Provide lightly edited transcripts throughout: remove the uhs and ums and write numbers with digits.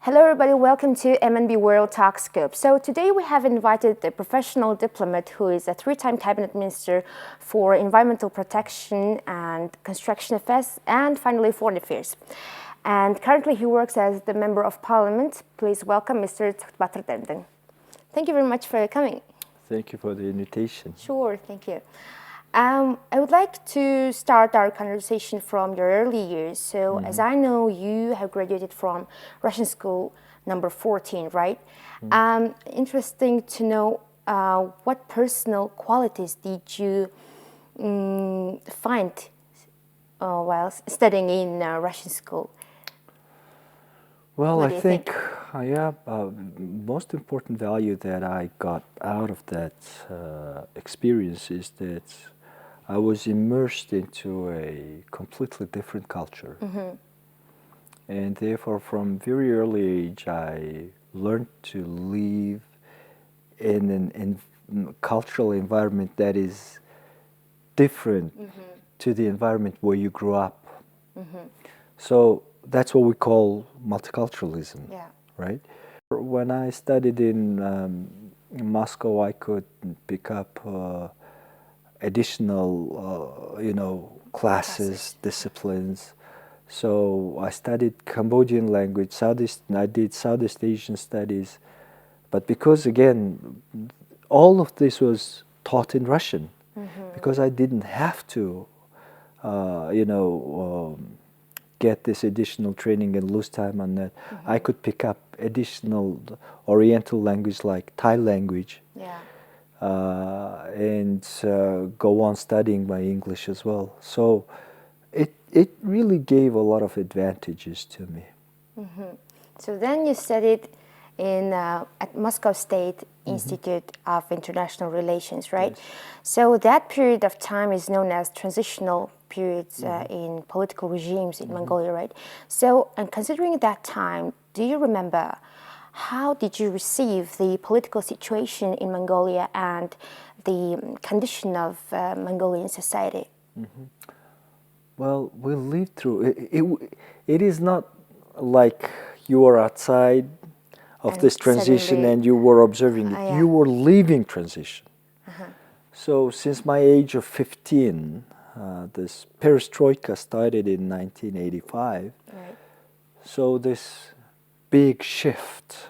Hello everybody, welcome to MNB World Talk Scope. So today we have invited a professional diplomat who is a three-time cabinet minister for environmental protection and construction affairs and finally foreign affairs. And currently he works as the member of parliament. Please welcome Mr. Tsogtbaatar Damdin. Thank you very much for coming. Thank you for the invitation. Sure, thank you. I would like to start our conversation from your early years. So, as I know, you have graduated from Russian school number 14, right? Interesting to know what personal qualities did you find while studying in Russian school? Well, I think most important value that I got out of that experience is that I was immersed into a completely different culture. And therefore, from very early age, I learned to live in a cultural environment that is different to the environment where you grew up. So that's what we call multiculturalism, right? When I studied in Moscow, I could pick up additional, classes, disciplines. So I studied Cambodian language, I did Southeast Asian studies. But because, again, all of this was taught in Russian, because I didn't have to, get this additional training and lose time on that. I could pick up additional Oriental language like Thai language. And go on studying my English as well. So it really gave a lot of advantages to me. So then you studied at Moscow State Institute of International Relations, right? Yes. So that period of time is known as transitional periods in political regimes in Mongolia, right? So, and considering that time, do you remember how did you receive the political situation in Mongolia and the condition of Mongolian society? Well, we lived through it is not like you are outside of this transition and you were observing it. You were living transition. So since my age of 15, this perestroika started in 1985. Right. So this big shift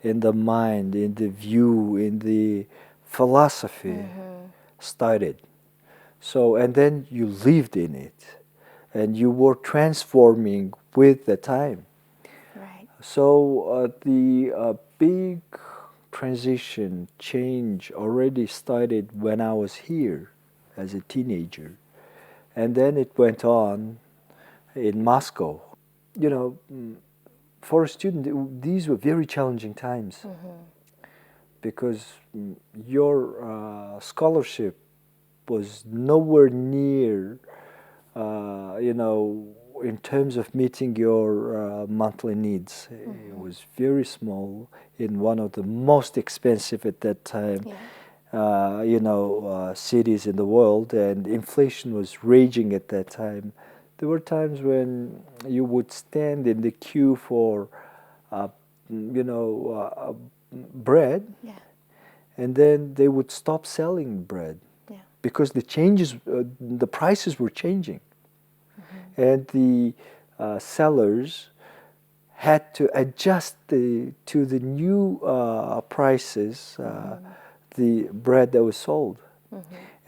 in the mind, in the view, in the philosophy started. So, and then you lived in it and you were transforming with the time. Right. So the big transition, change already started when I was here as a teenager. And then it went on in Moscow. You know, for a student, these were very challenging times because your scholarship was nowhere near, in terms of meeting your monthly needs. It was very small in one of the most expensive at that time, cities in the world, and inflation was raging at that time. There were times when you would stand in the queue for, bread, and then they would stop selling bread because the prices were changing, and the sellers had to adjust to the new prices the bread that was sold.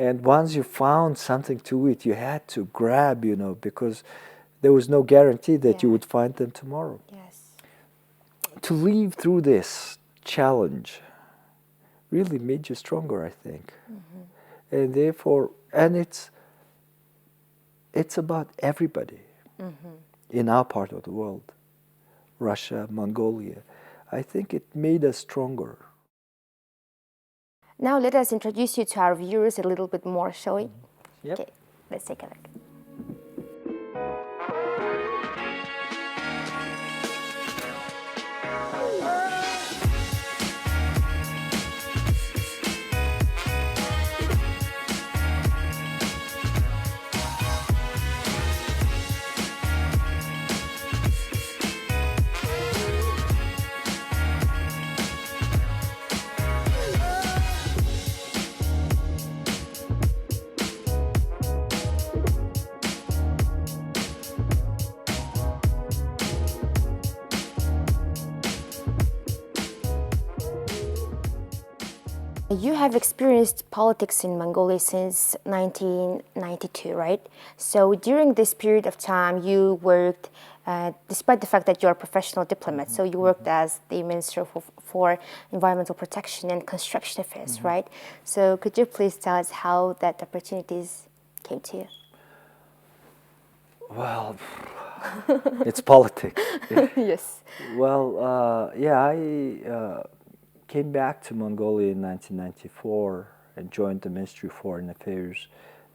And once you found something to eat, you had to grab, because there was no guarantee that you would find them tomorrow. Yes. To live through this challenge really made you stronger, I think. And therefore, and it's about everybody in our part of the world, Russia, Mongolia. I think it made us stronger. Now let us introduce you to our viewers a little bit more, shall we? Yep. Okay, let's take a look. You have experienced politics in Mongolia since 1992, right? So during this period of time, you worked, despite the fact that you're a professional diplomat, so you worked as the Minister for Environmental Protection and Construction Affairs, right? So could you please tell us how that opportunities came to you? Well, it's politics. Yes. Well, yeah, I came back to Mongolia in 1994 and joined the Ministry of Foreign Affairs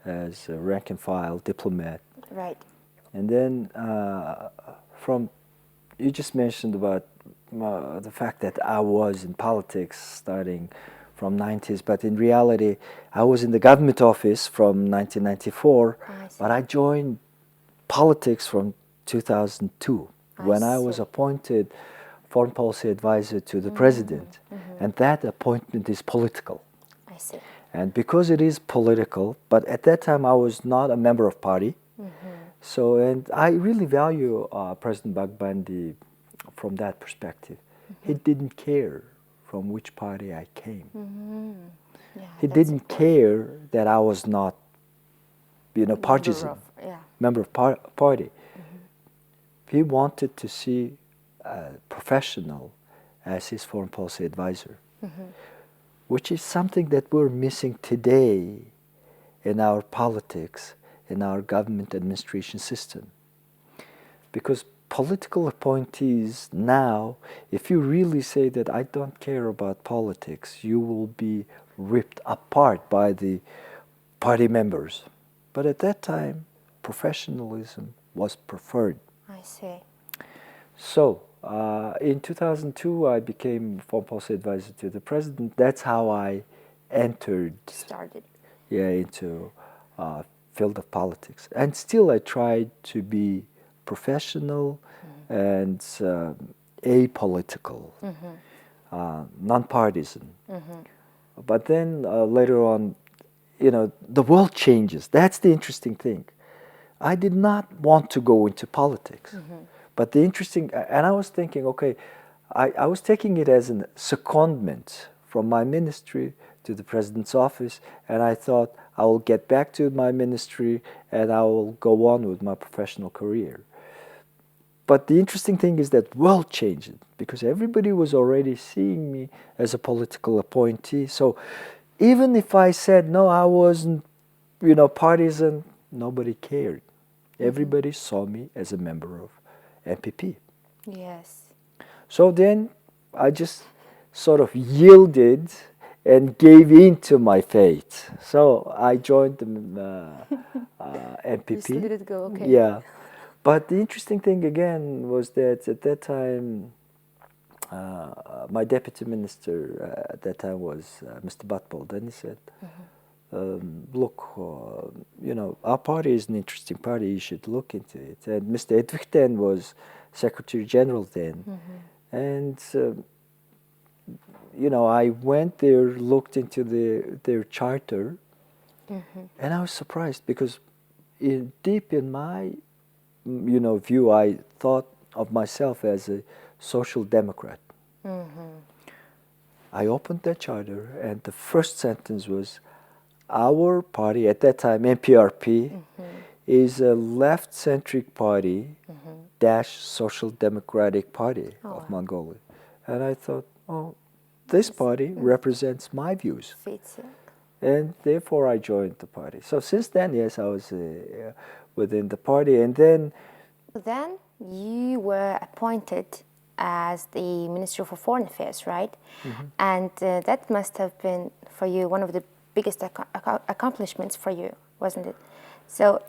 as a rank and file diplomat. Right. And then you just mentioned about the fact that I was in politics starting from 90s, but in reality, I was in the government office from 1994, but I joined politics from 2002 when I was appointed foreign policy advisor to the president, and that appointment is political. I see. And because it is political, but at that time I was not a member of party, so and I really value President Bagbandi from that perspective. He didn't care from which party I came. Yeah, He that's didn't important. care that I was not, partisan. Member of party. He wanted to see a professional as his foreign policy advisor, which is something that we're missing today in our politics, in our government administration system. Because political appointees now, if you really say that I don't care about politics, you will be ripped apart by the party members. But at that time, professionalism was preferred. I see. So in 2002, I became foreign policy advisor to the president. That's how I entered into field of politics. And still I tried to be professional and apolitical, non-partisan. But then later on, the world changes. That's the interesting thing. I did not want to go into politics. But the interesting, and I was thinking, okay, I was taking it as a secondment from my ministry to the president's office, and I thought I will get back to my ministry and I will go on with my professional career. But the interesting thing is that world changed because everybody was already seeing me as a political appointee. So even if I said, no, I wasn't, partisan, nobody cared. Everybody saw me as a member of MPP. Yes. So then I just sort of yielded and gave in to my fate. So I joined the MPP. You still did go, okay. Yeah. But the interesting thing again was that at that time, my deputy minister at that time was Mr. Batpal. Then he said, look, our party is an interesting party. You should look into it. And Mr. Edvik then was Secretary General then. And, I went there, looked into their charter, and I was surprised because deep in my, view, I thought of myself as a social democrat. I opened that charter, and the first sentence was, our party, at that time MPRP, is a left-centric party dash social democratic party of Mongolia. And I thought, this party represents my views. Fits, yeah. And therefore I joined the party. So since then, yes, I was within the party. And then you were appointed as the Minister for Foreign Affairs, right? And that must have been for you one of the biggest accomplishments for you, wasn't it? So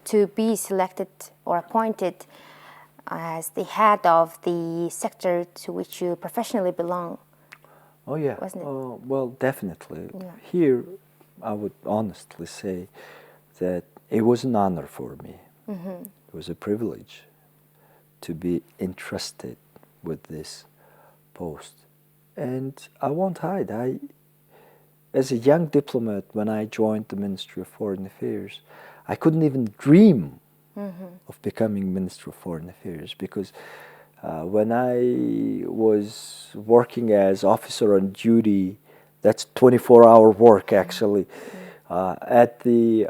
to be selected or appointed as the head of the sector to which you professionally belong. Oh yeah, wasn't it? Well, definitely. Yeah. Here, I would honestly say that it was an honor for me. It was a privilege to be entrusted with this post. And I won't hide, as a young diplomat, when I joined the Ministry of Foreign Affairs, I couldn't even dream of becoming Minister of Foreign Affairs because when I was working as officer on duty That's 24-hour work, actually. At the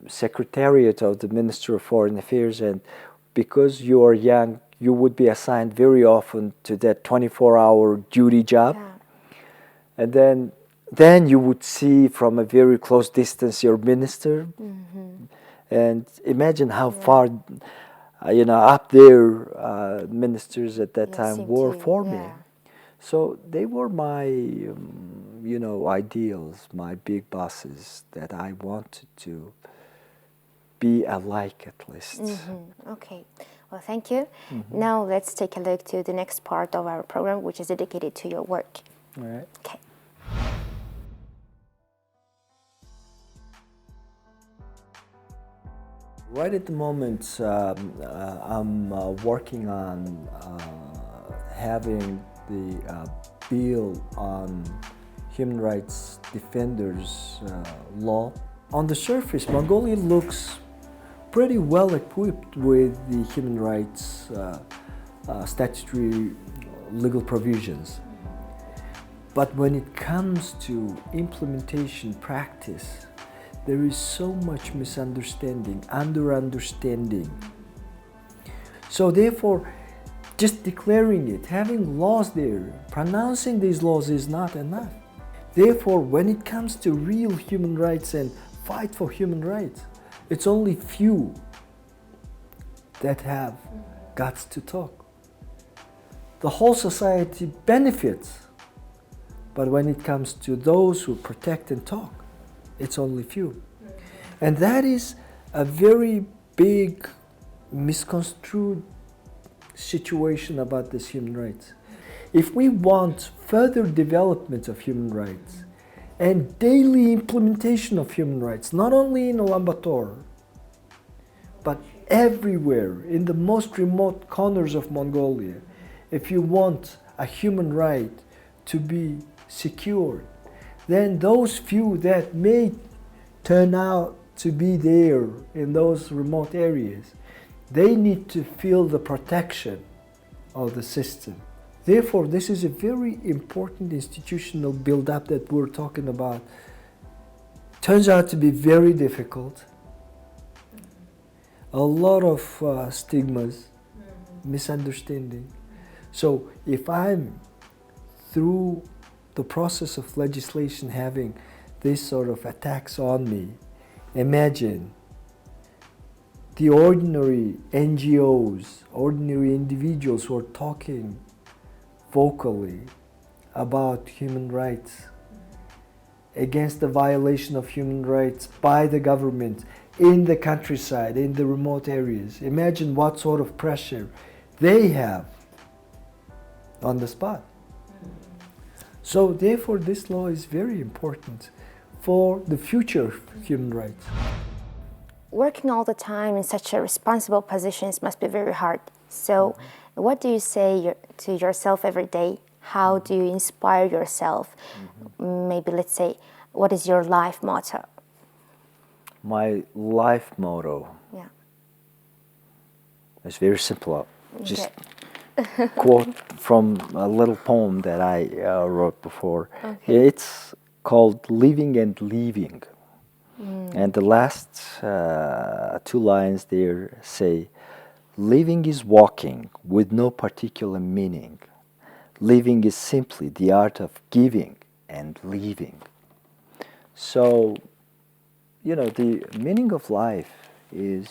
Secretariat of the Ministry of Foreign Affairs, and because you are young, you would be assigned very often to that 24-hour duty job. Yeah. And then you would see from a very close distance your minister. And imagine how far, up there, ministers at that time seem were to, for me. yeah. So they were my, ideals, my big bosses that I wanted to be alike at least. Okay, well, thank you. Now let's take a look to the next part of our program, which is dedicated to your work. All right. Okay. Right at the moment, I'm working on having the bill on human rights defenders law. On the surface, Mongolia looks pretty well equipped with the human rights statutory legal provisions. But when it comes to implementation practice, there is so much misunderstanding, under-understanding. So therefore, just declaring it, having laws there, pronouncing these laws is not enough. Therefore, when it comes to real human rights and fight for human rights, it's only few that have guts to talk. The whole society benefits, but when it comes to those who protect and talk, it's only few. And that is a very big misconstrued situation about this human rights. If we want further development of human rights and daily implementation of human rights, not only in Ulaanbaatar, but everywhere in the most remote corners of Mongolia, if you want a human right to be secured, then those few that may turn out to be there in those remote areas, they need to feel the protection of the system. Therefore, this is a very important institutional build-up that we're talking about. Turns out to be very difficult. A lot of stigmas, misunderstanding. So if I'm through the process of legislation having this sort of attacks on me, imagine the ordinary NGOs, ordinary individuals who are talking vocally about human rights, against the violation of human rights by the government in the countryside, in the remote areas. Imagine what sort of pressure they have on the spot. So therefore, this law is very important for the future of human rights. Working all the time in such a responsible positions must be very hard. So what do you say to yourself every day? How do you inspire yourself? Maybe let's say, what is your life motto? My life motto is very simple. Just quote from a little poem that I wrote before. Okay. It's called Living and Leaving. And the last two lines there say, living is walking with no particular meaning. Living is simply the art of giving and leaving. So, the meaning of life is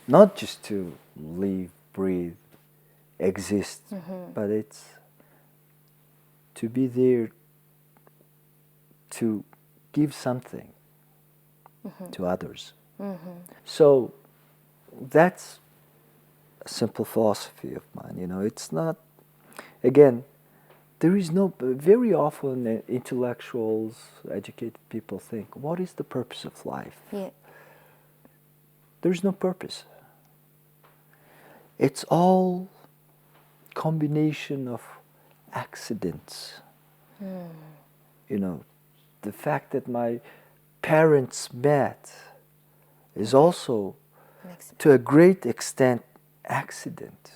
not just to live, breathe, exist, but it's to be there to give something to others. So that's a simple philosophy of mine. It's not, again, there is no, very often intellectuals, educated people think, what is the purpose of life? Yeah. There's no purpose. It's all combination of accidents. The fact that my parents met is also, to a great extent, accident.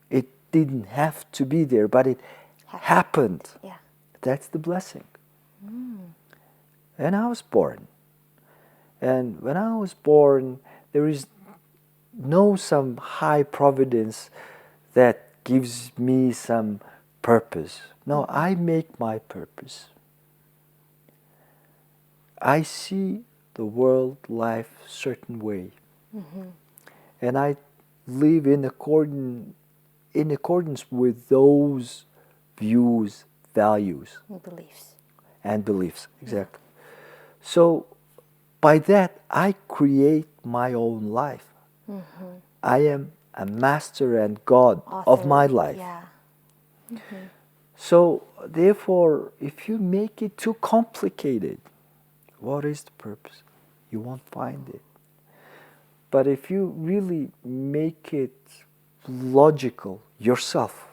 It didn't have to be there, but it happened. Yeah. That's the blessing. And I was born. And when I was born, there is no some high providence that gives me some purpose. No, I make my purpose. I see the world, life, certain way. And I live in accordance with those views, values, Beliefs. and beliefs. Exactly. So by that, I create my own life. I am a master and God of my life. Yeah. So therefore, if you make it too complicated, what is the purpose? You won't find it. But if you really make it logical yourself,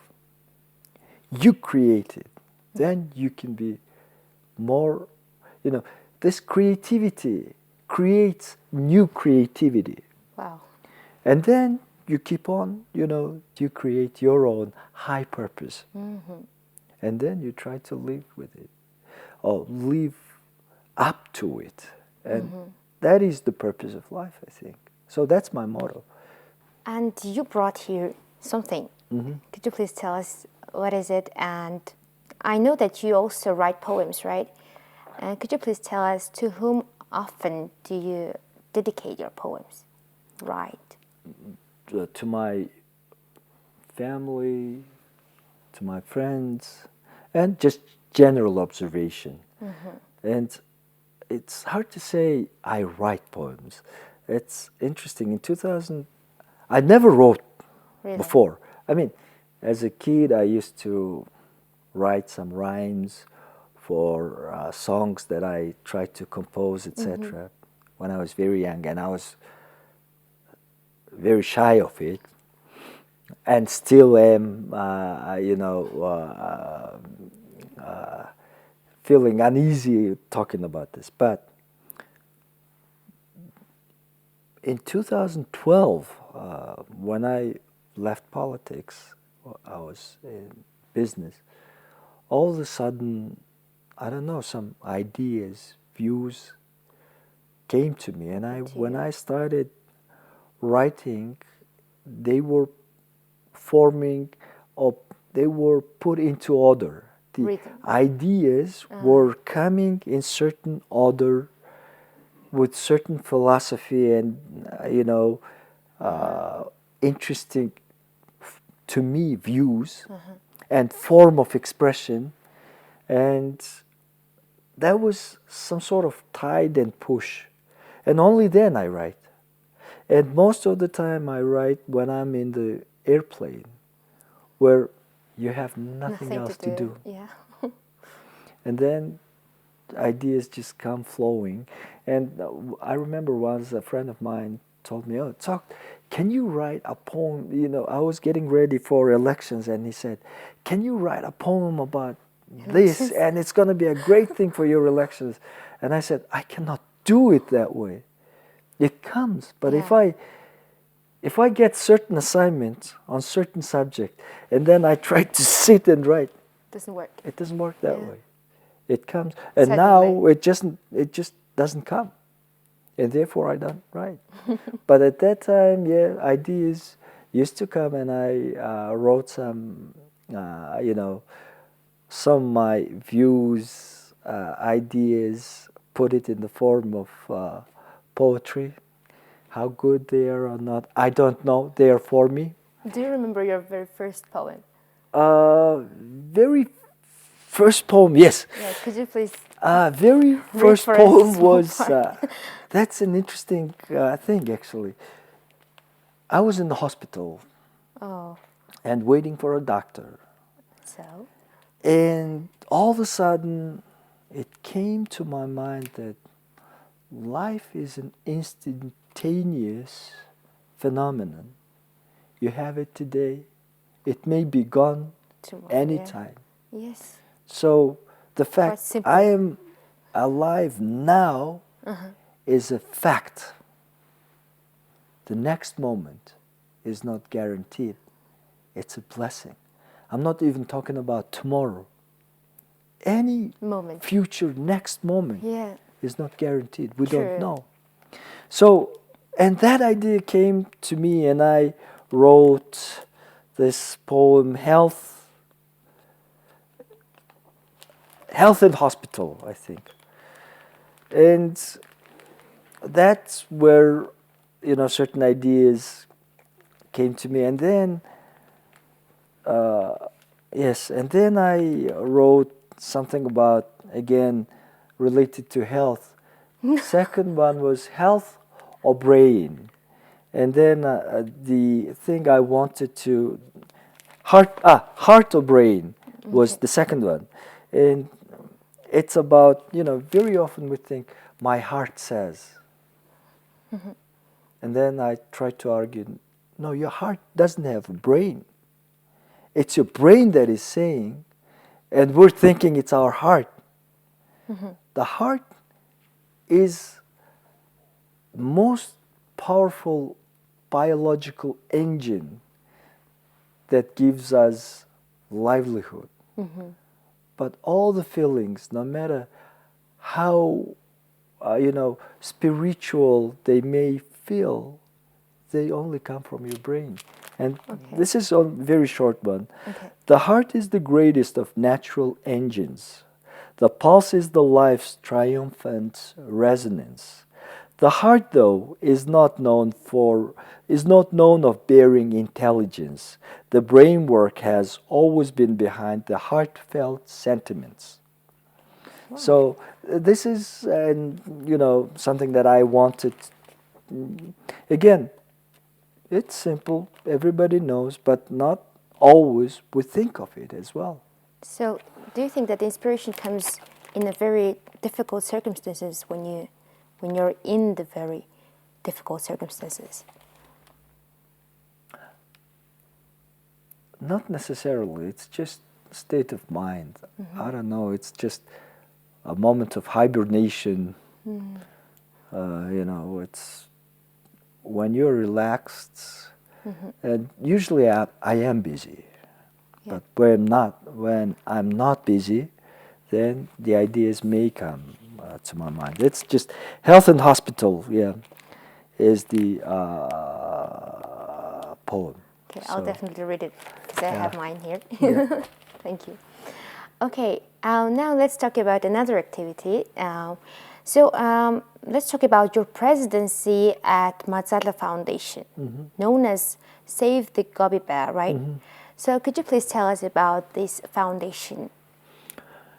you create it, then you can be more, this creativity creates new creativity. Wow. And then you keep on, you create your own high purpose. And then you try to live with it or live up to it. And that is the purpose of life, I think. So that's my motto. And you brought here something. Could you please tell us what is it? And I know that you also write poems, right? And could you please tell us to whom often do you dedicate your poems? Right. To my family, to my friends, and just general observation. And it's hard to say I write poems. It's interesting. In 2000, I never wrote before. I mean, as a kid, I used to write some rhymes for songs that I tried to compose, etc. When I was very young, and I was very shy of it, and still am, feeling uneasy talking about this. But in 2012, when I left politics, I was in business, all of a sudden, I don't know, some ideas, views came to me. And when I started writing, they were forming, or they were put into order. The ideas were coming in certain order, with certain philosophy and interesting to me views and form of expression, and that was some sort of tide and push, and only then I write. And most of the time I write when I'm in the airplane, where you have nothing else to do. Yeah. And then ideas just come flowing. And I remember once a friend of mine told me, "Oh, can you write a poem?" I was getting ready for elections, and he said, "Can you write a poem about this? And it's going to be a great thing for your elections." And I said, "I cannot do it that way. It comes, but if I get certain assignments on certain subject, and then I try to sit and write, doesn't work. It doesn't work that way. It comes, and now it just doesn't come, and therefore I don't write. But at that time, ideas used to come, and I wrote some, some of my views, ideas, put it in the form of poetry. How good they are or not, I don't know. They are for me. Do you remember your very first poem? Very first poem, yes. Yeah, could you please? Very first poem was. That's an interesting thing, actually. I was in the hospital. Oh. And waiting for a doctor. So. And all of a sudden, it came to my mind that life is an instantaneous phenomenon. You have it today. It may be gone tomorrow, anytime. Yeah. Yes. So the fact I am alive now is a fact. The next moment is not guaranteed. It's a blessing. I'm not even talking about tomorrow. any Moment. future, next moment Yeah. is not guaranteed. We don't True. know. So, and that idea came to me, and I wrote this poem, Health and Hospital, I think. And that's where, certain ideas came to me. And then, yes, and then I wrote something about, again, related to health. Second one was health or brain. And then the thing I wanted to, heart or brain was Okay. the second one. And it's about, very often we think, my heart says. And then I try to argue, no, your heart doesn't have a brain. It's your brain that is saying, and we're thinking it's our heart. The heart is most powerful biological engine that gives us livelihood. But all the feelings, no matter how spiritual they may feel, they only come from your brain. And Okay. this is a very short one. Okay. The heart is the greatest of natural engines. The pulse is the life's triumphant resonance. The heart, though, is not known of bearing intelligence. The brain work has always been behind the heartfelt sentiments. Wow. So this is, something that I wanted. Again, it's simple. Everybody knows, but not always we think of it as well. So, do you think that the inspiration comes in a very difficult circumstances when you're in the very difficult circumstances? Not necessarily. It's just state of mind. I don't know. It's just a moment of hibernation. It's when you're relaxed, and usually I am busy. Yeah. But when I'm not busy, then the ideas may come to my mind. It's just health and hospital. Yeah, is the poem. Okay, I'll So, definitely read it because I yeah. have mine here. Yeah. Thank you. Okay, now let's talk about another activity. So let's talk about your presidency at Mazaalai Foundation, known as Save the Gobi Bear, right? So could you please tell us about this foundation?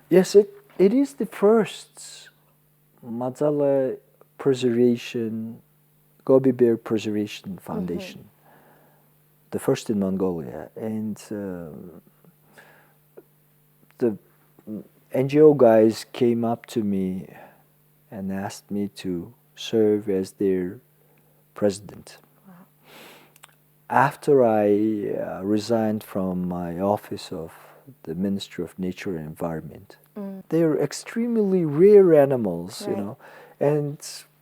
Yes, it is the first Mazaalai Preservation, Gobi Bear Preservation Foundation, the first in Mongolia. And the NGO guys came up to me and asked me to serve as their president. After I resigned from my office of the Ministry of Nature and Environment. They're extremely rare animals, Right. and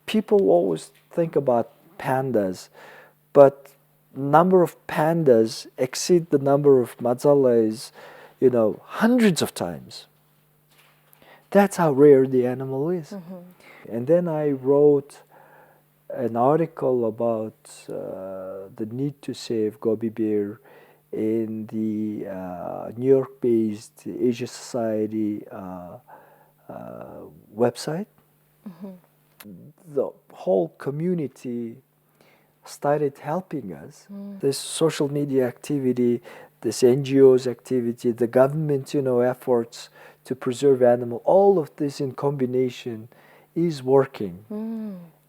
people always think about pandas, but number of pandas exceed the number of Mazaalais, hundreds of times. That's how rare the animal is. And then I wrote an article about the need to save Gobi Bear in the New York-based Asia Society website. The whole community started helping us. This social media activity, this NGO's activity, the government, efforts to preserve animal, all of this in combination is working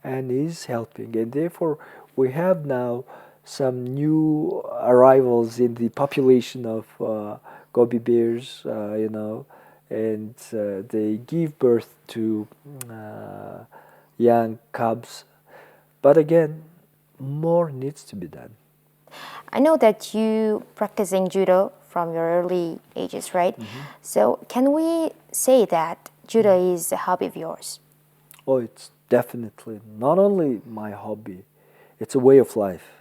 and is helping. And therefore, we have now some new arrivals in the population of Gobi bears, and they give birth to young cubs. But again, more needs to be done. I know that you practicing judo from your early ages, right? So can we say that judo is a hobby of yours? Oh, it's definitely not only my hobby, it's a way of life.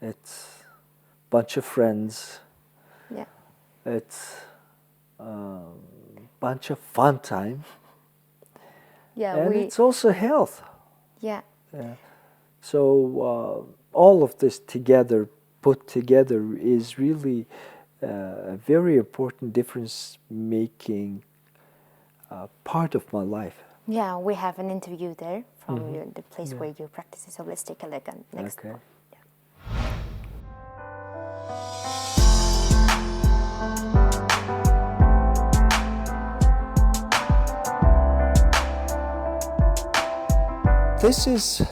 It's a bunch of friends. Yeah. It's bunch of fun time. Yeah, And it's also health. Yeah. So all of this together, put together, is really a very important difference-making part of my life. Yeah, we have an interview there from the place where you practice holistic elegance next Okay. one. This is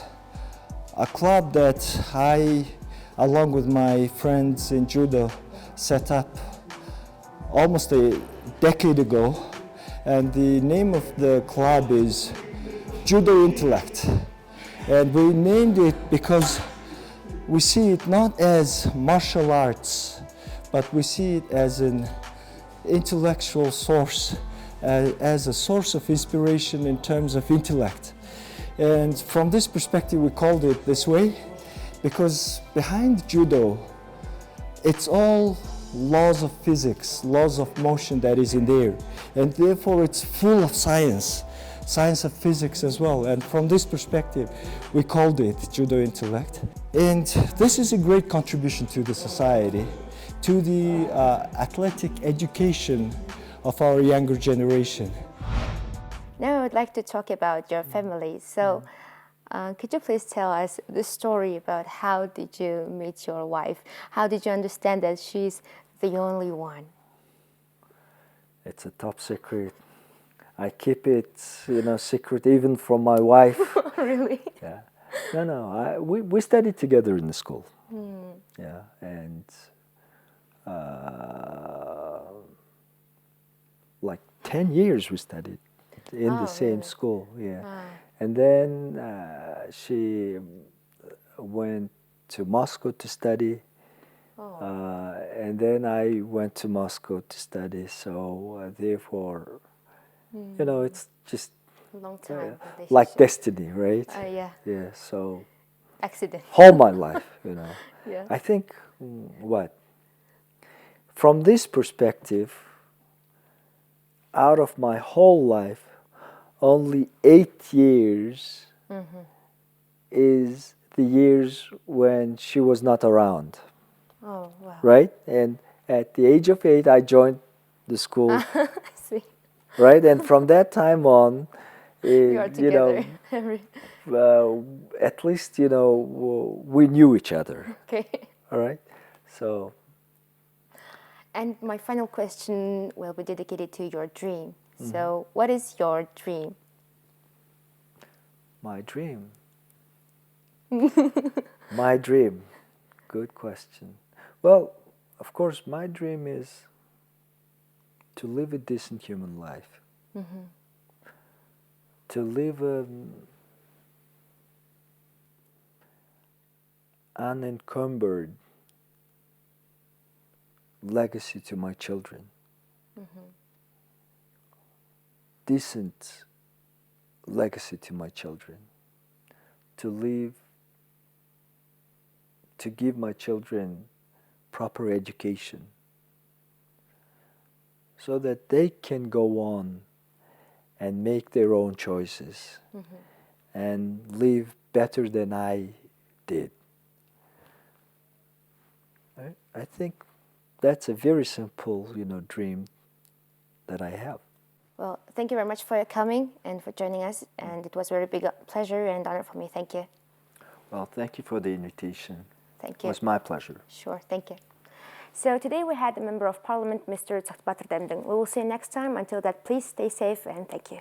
a club that I, along with my friends in Judo, set up almost a decade ago. And the name of the club is Judo Intellect. And we named it because we see it not as martial arts, but we see it as an intellectual source, as a source of inspiration in terms of intellect. And from this perspective, we called it this way because behind Judo, it's all laws of physics, laws of motion that is in there. And therefore, it's full of science, science of physics as well. And from this perspective, we called it Judo Intellect. And this is a great contribution to the society, to the athletic education of our younger generation. Now I would like to talk about your family. So could you please tell us the story about how did you meet your wife? How did you understand that she's the only one? It's a top secret. I keep it, secret even from my wife. Really? Yeah. No. We studied together in the school. Yeah, and like 10 years we studied in the same really? school. Yeah, and then she went to Moscow to study. And then I went to Moscow to study. So therefore, it's just Long time. like destiny, right? Yeah. Yeah. So Accident. all my life, Yeah. I think from this perspective, out of my whole life, only 8 years is the years when she was not around. Oh, wow. Right? And at the age of 8, I joined the school. I see. Right? And from that time on, You are together. at least, we knew each other. Okay. All right? So. And my final question will be dedicated to your dream. So what is your dream? My dream. My dream. Good question. Well, of course, my dream is to live a decent human life. To live an unencumbered legacy to my children. Decent legacy to my children. To give my children proper education so that they can go on and make their own choices and live better than I did. I think that's a very simple, dream that I have. Well, thank you very much for coming and for joining us. And it was a very big pleasure and honor for me. Thank you. Well, thank you for the invitation. Thank you. It was my pleasure. Sure, thank you. So today we had the Member of Parliament, Mr. Tsogtbaatar Damdin. We will see you next time. Until that, please stay safe and thank you.